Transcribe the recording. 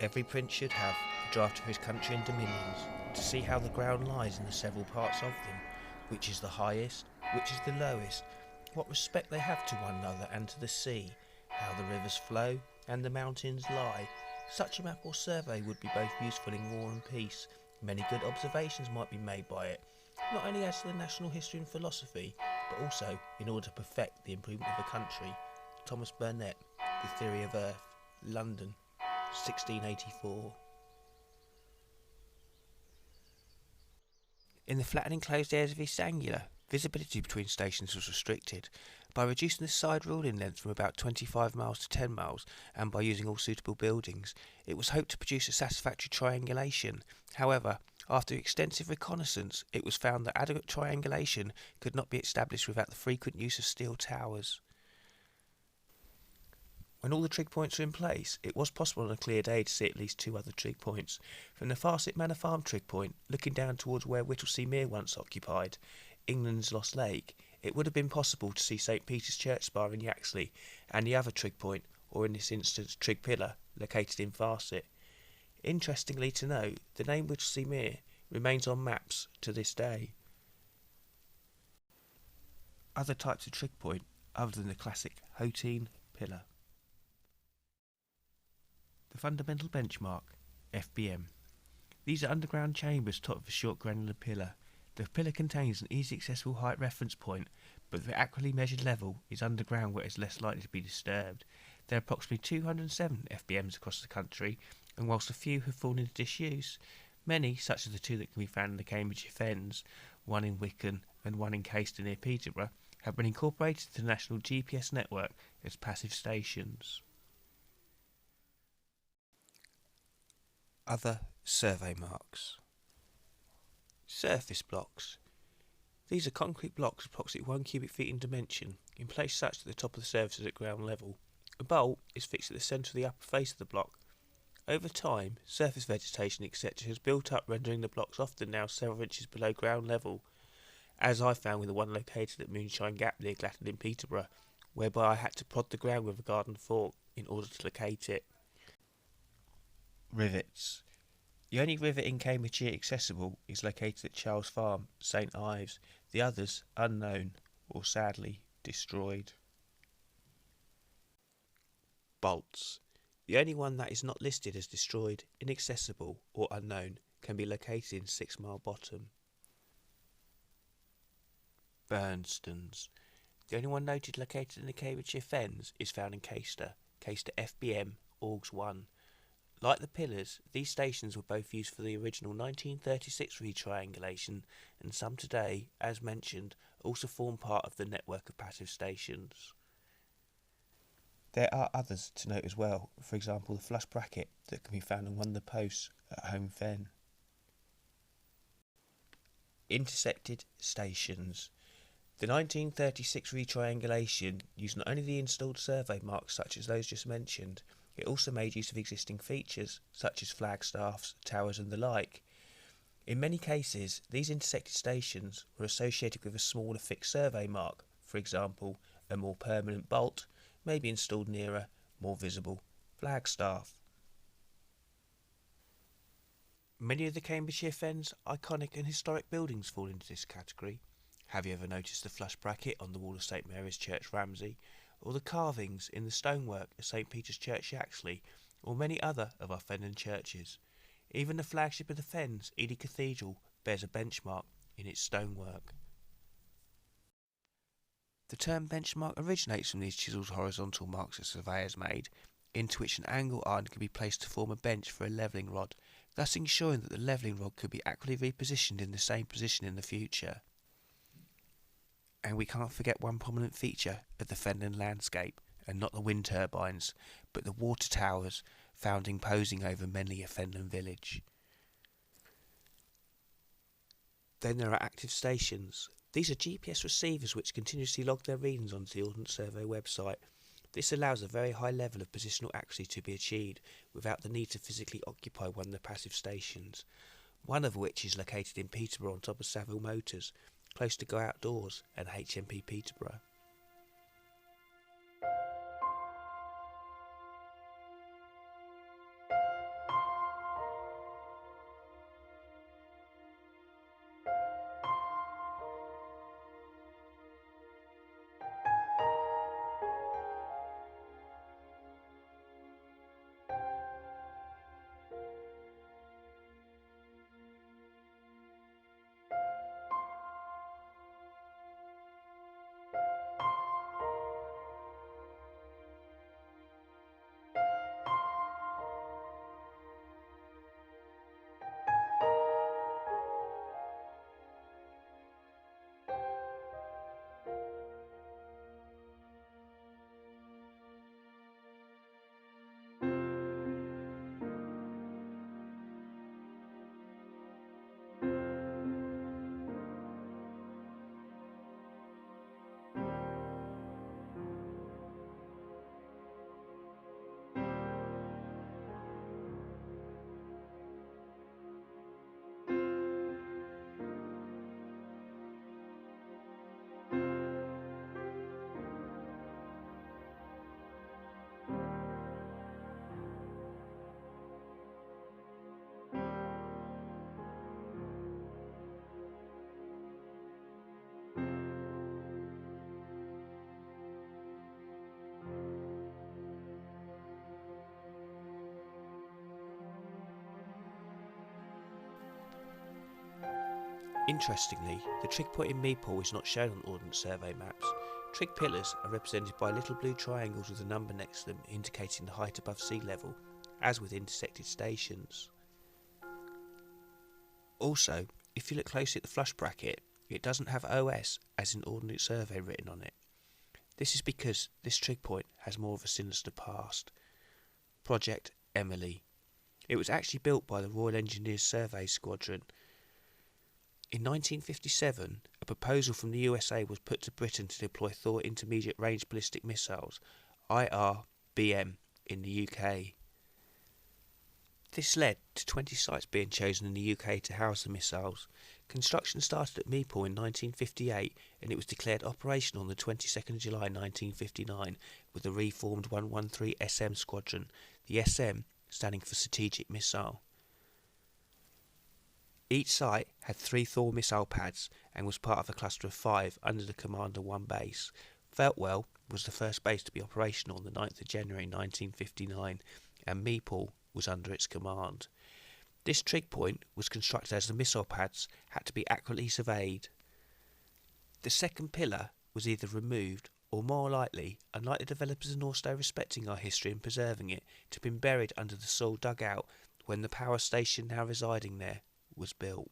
Every prince should have a draft of his country and dominions, to see how the ground lies in the several parts of them, which is the highest, which is the lowest, what respect they have to one another and to the sea, how the rivers flow and the mountains lie. Such a map or survey would be both useful in war and peace. Many good observations might be made by it, not only as to the national history and philosophy, but also in order to perfect the improvement of a country. Thomas Burnett, The Theory of Earth, London, 1684. In the flat and enclosed areas of East Anglia, visibility between stations was restricted. By reducing the side ruling length from about 25 miles to 10 miles, and by using all suitable buildings, it was hoped to produce a satisfactory triangulation. However, after extensive reconnaissance, it was found that adequate triangulation could not be established without the frequent use of steel towers. When all the trig points were in place, it was possible on a clear day to see at least two other trig points. From the Farcet Manor Farm trig point, looking down towards where Whittlesea Mere once occupied, England's Lost Lake, it would have been possible to see St Peter's Church spire in Yaxley, and the other trig point, or in this instance Trig Pillar, located in Farcet. Interestingly to note, the name Whittlesea Mere remains on maps to this day. Other types of trig point, other than the classic Hotine pillar. The fundamental benchmark, FBM. These are underground chambers topped with a short granular pillar. The pillar contains an easily accessible height reference point, but the accurately measured level is underground where it is less likely to be disturbed. There are approximately 207 FBMs across the country, and whilst a few have fallen into disuse, many, such as the two that can be found in the Cambridgeshire Fens, one in Wicken and one in Caister near Peterborough, have been incorporated to the national GPS network as passive stations. Other survey marks. Surface blocks. These are concrete blocks approximately 1 cubic feet in dimension, in place such that the top of the surface is at ground level. A bolt is fixed at the centre of the upper face of the block. Over time, surface vegetation etc. has built up, rendering the blocks often now several inches below ground level, as I found with the one located at Moonshine Gap near Glatton in Peterborough, whereby I had to prod the ground with a garden fork in order to locate it. Rivets. The only rivet in Cambridgeshire accessible is located at Charles Farm, St Ives, the others unknown or sadly destroyed. Bolts. The only one that is not listed as destroyed, inaccessible or unknown can be located in 6 Mile Bottom. Burnstones. The only one noted located in the Cambridgeshire Fens is found in Caister FBM Orgs 1. Like the pillars, these stations were both used for the original 1936 retriangulation, and some today, as mentioned, also form part of the network of passive stations. There are others to note as well, for example the flush bracket that can be found on one of the posts at Home Fen. Intersected stations. The 1936 retriangulation used not only the installed survey marks such as those just mentioned, it also made use of existing features such as flagstaffs, towers and the like. In many cases, these intersected stations were associated with a smaller fixed survey mark, for example, a more permanent bolt may be installed near a more visible flagstaff. Many of the Cambridgeshire Fens iconic and historic buildings fall into this category. Have you ever noticed the flush bracket on the wall of St Mary's Church, Ramsey, or the carvings in the stonework of St Peter's Church, Yaxley, or many other of our Fenland churches? Even the flagship of the Fens, Ely Cathedral, bears a benchmark in its stonework. The term benchmark originates from these chiselled horizontal marks that surveyors made, into which an angle iron can be placed to form a bench for a levelling rod, thus ensuring that the levelling rod could be accurately repositioned in the same position in the future. And we can't forget one prominent feature of the Fenland landscape, and not the wind turbines, but the water towers found imposing over many a Fenland village. Then there are active stations. These are GPS receivers which continuously log their readings onto the Ordnance Survey website. This allows a very high level of positional accuracy to be achieved without the need to physically occupy one of the passive stations, one of which is located in Peterborough on top of Savile Motors, close to Go Outdoors and HMP Peterborough. Interestingly, the Trig Point in Mepal is not shown on Ordnance Survey maps. Trig Pillars are represented by little blue triangles with a number next to them indicating the height above sea level, as with intersected stations. Also, if you look closely at the flush bracket, it doesn't have OS as in Ordnance Survey written on it. This is because this trig point has more of a sinister past. Project Emily. It was actually built by the Royal Engineers Survey Squadron. In 1957, a proposal from the USA was put to Britain to deploy Thor Intermediate Range Ballistic Missiles, IRBM, in the UK. This led to 20 sites being chosen in the UK to house the missiles. Construction started at Mepal in 1958 and it was declared operational on the 22nd of July 1959 with the reformed 113 SM Squadron, the SM standing for Strategic Missile. Each site had 3 Thor missile pads and was part of a cluster of 5 under the command of one base. Feltwell was the first base to be operational on the 9th of January 1959 and Mepal was under its command. This trig point was constructed as the missile pads had to be accurately surveyed. The second pillar was either removed or, more likely, unlike the developers in Norstay respecting our history and preserving it, to have been buried under the soil dug out when the power station now residing there was built.